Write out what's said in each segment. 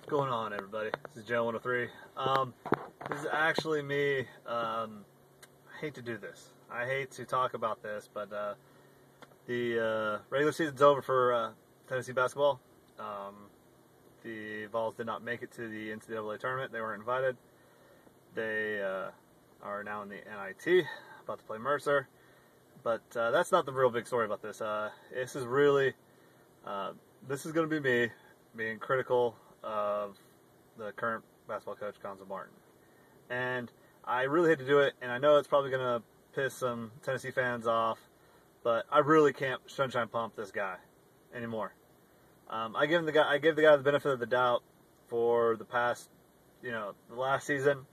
What's going on, everybody? This is Joe 103. This is actually me. I hate to do this. I hate to talk about this, but the regular season's over for Tennessee basketball. The Vols did not make it to the NCAA tournament. They weren't invited. They are now in the NIT, about to play Mercer. But that's not the real big story about this. This is really, this is going to be me being critical of the current basketball coach, Cuonzo Martin. And I really hate to do it, and I know it's probably going to piss some Tennessee fans off, but I really can't sunshine pump this guy anymore. I gave the guy the benefit of the doubt for the past, the last season.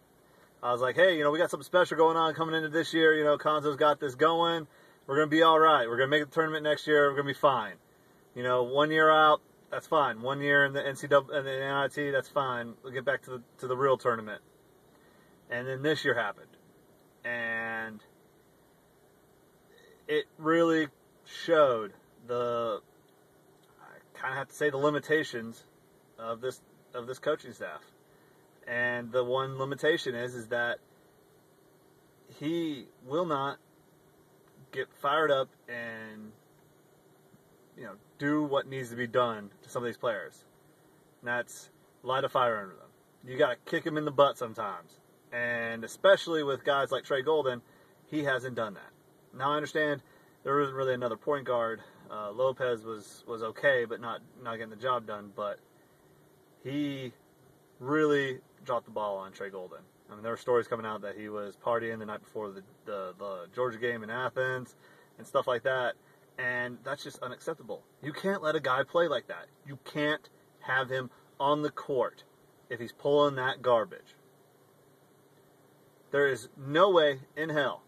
I was like, hey, we got something special going on coming into this year. Cuonzo's got this going. We're going to be all right. We're going to make the tournament next year. We're going to be fine. 1 year out, that's fine. 1 year in the NCAA and the NIT, that's fine. We'll get back to the real tournament. And then this year happened. And it really showed I kind of have to say the limitations of this coaching staff. And the one limitation is that he will not get fired up and do what needs to be done to some of these players. And that's light a fire under them. You got to kick them in the butt sometimes. And especially with guys like Trey Golden, he hasn't done that. Now I understand there isn't really another point guard. Lopez was okay, but not getting the job done. But he really dropped the ball on Trey Golden. I mean, there were stories coming out that he was partying the night before the Georgia game in Athens and stuff like that. And that's just unacceptable. You can't let a guy play like that. You can't have him on the court if he's pulling that garbage. There is no way in hell.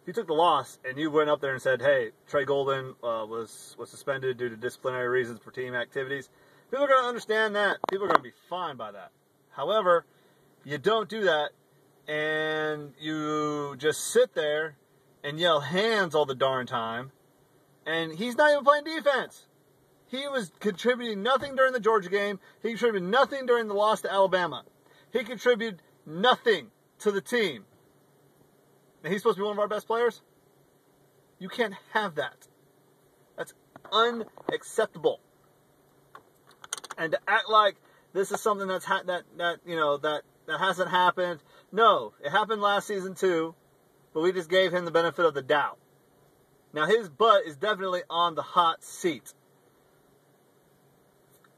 If you took the loss and you went up there and said, hey, Trey Golden was suspended due to disciplinary reasons for team activities, people are going to understand that. People are going to be fine by that. However, you don't do that and you just sit there and yell hands all the darn time. And he's not even playing defense. He was contributing nothing during the Georgia game. He contributed nothing during the loss to Alabama. He contributed nothing to the team. And he's supposed to be one of our best players? You can't have that. That's unacceptable. And to act like this is something that hasn't happened. No, it happened last season too, but we just gave him the benefit of the doubt. Now, his butt is definitely on the hot seat.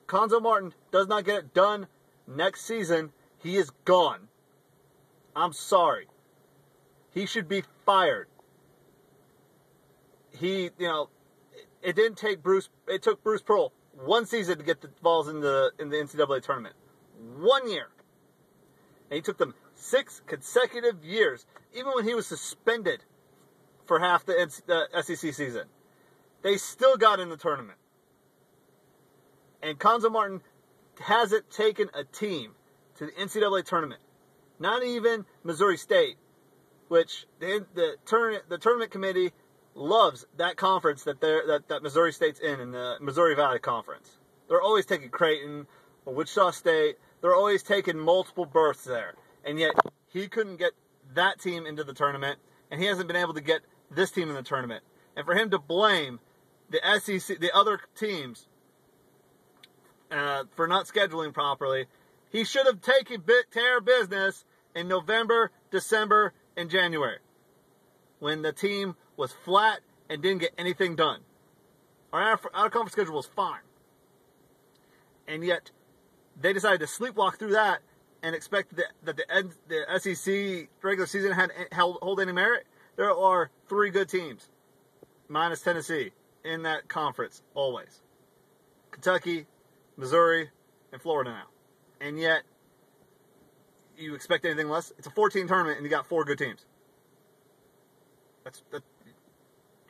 Cuonzo Martin does not get it done next season. He is gone. I'm sorry. He should be fired. It didn't take it took Bruce Pearl 1 season to get the Vols in the NCAA tournament. 1 year. And he took them 6 consecutive years, even when he was suspended for half the SEC season. They still got in the tournament. And Cuonzo Martin hasn't taken a team to the NCAA tournament. Not even Missouri State, which the tournament committee loves that conference that Missouri State's in the Missouri Valley Conference. They're always taking Creighton or Wichita State. They're always taking multiple berths there. And yet he couldn't get that team into the tournament, and he hasn't been able to get this team in the tournament. And for him to blame the SEC, the other teams, for not scheduling properly, he should have taken care of business in November, December, and January, when the team was flat and didn't get anything done. Our out-of-conference schedule was fine. And yet, they decided to sleepwalk through that and expect that the SEC regular season hold any merit. There are 3 good teams, minus Tennessee, in that conference, always. Kentucky, Missouri, and Florida now. And yet, you expect anything less? It's a 14 tournament, and you got 4 good teams. You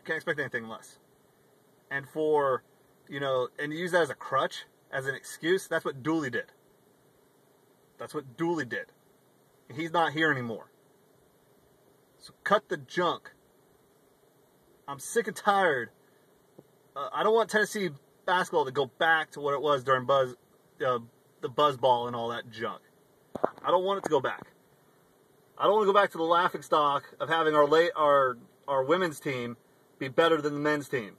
can't expect anything less. And and use that as a crutch, as an excuse, that's what Dooley did. He's not here anymore. So cut the junk. I'm sick and tired. I don't want Tennessee basketball to go back to what it was during the buzzball and all that junk. I don't want it to go back. I don't want to go back to the laughingstock of having our women's team be better than the men's team.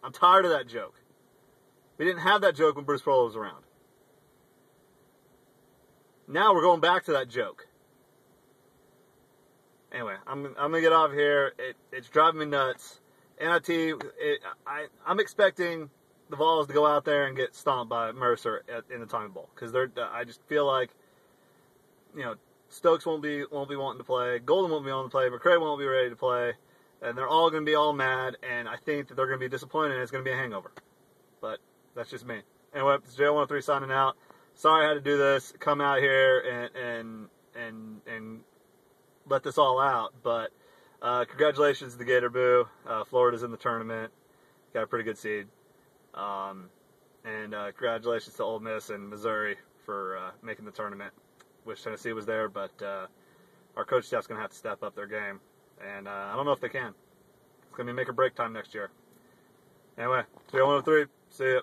I'm tired of that joke. We didn't have that joke when Bruce Pearl was around. Now we're going back to that joke. Anyway, I'm gonna get off here. It's driving me nuts. NIT, I'm expecting the Vols to go out there and get stomped by Mercer in the Tommy Bowl, because I just feel like, Stokes won't be wanting to play, Golden won't be wanting to play, McCray won't be ready to play, and they're all going to be all mad, and I think that they're going to be disappointed, and it's going to be a hangover. But that's just me. Anyway, it's J103 signing out. Sorry I had to do this, come out here and let this all out, but congratulations to the Gator Boo. Florida's in the tournament. Got a pretty good seed. And congratulations to Ole Miss and Missouri for making the tournament. Wish Tennessee was there, but our coach staff's going to have to step up their game. And I don't know if they can. It's going to be make or break time next year. Anyway, 103. See ya.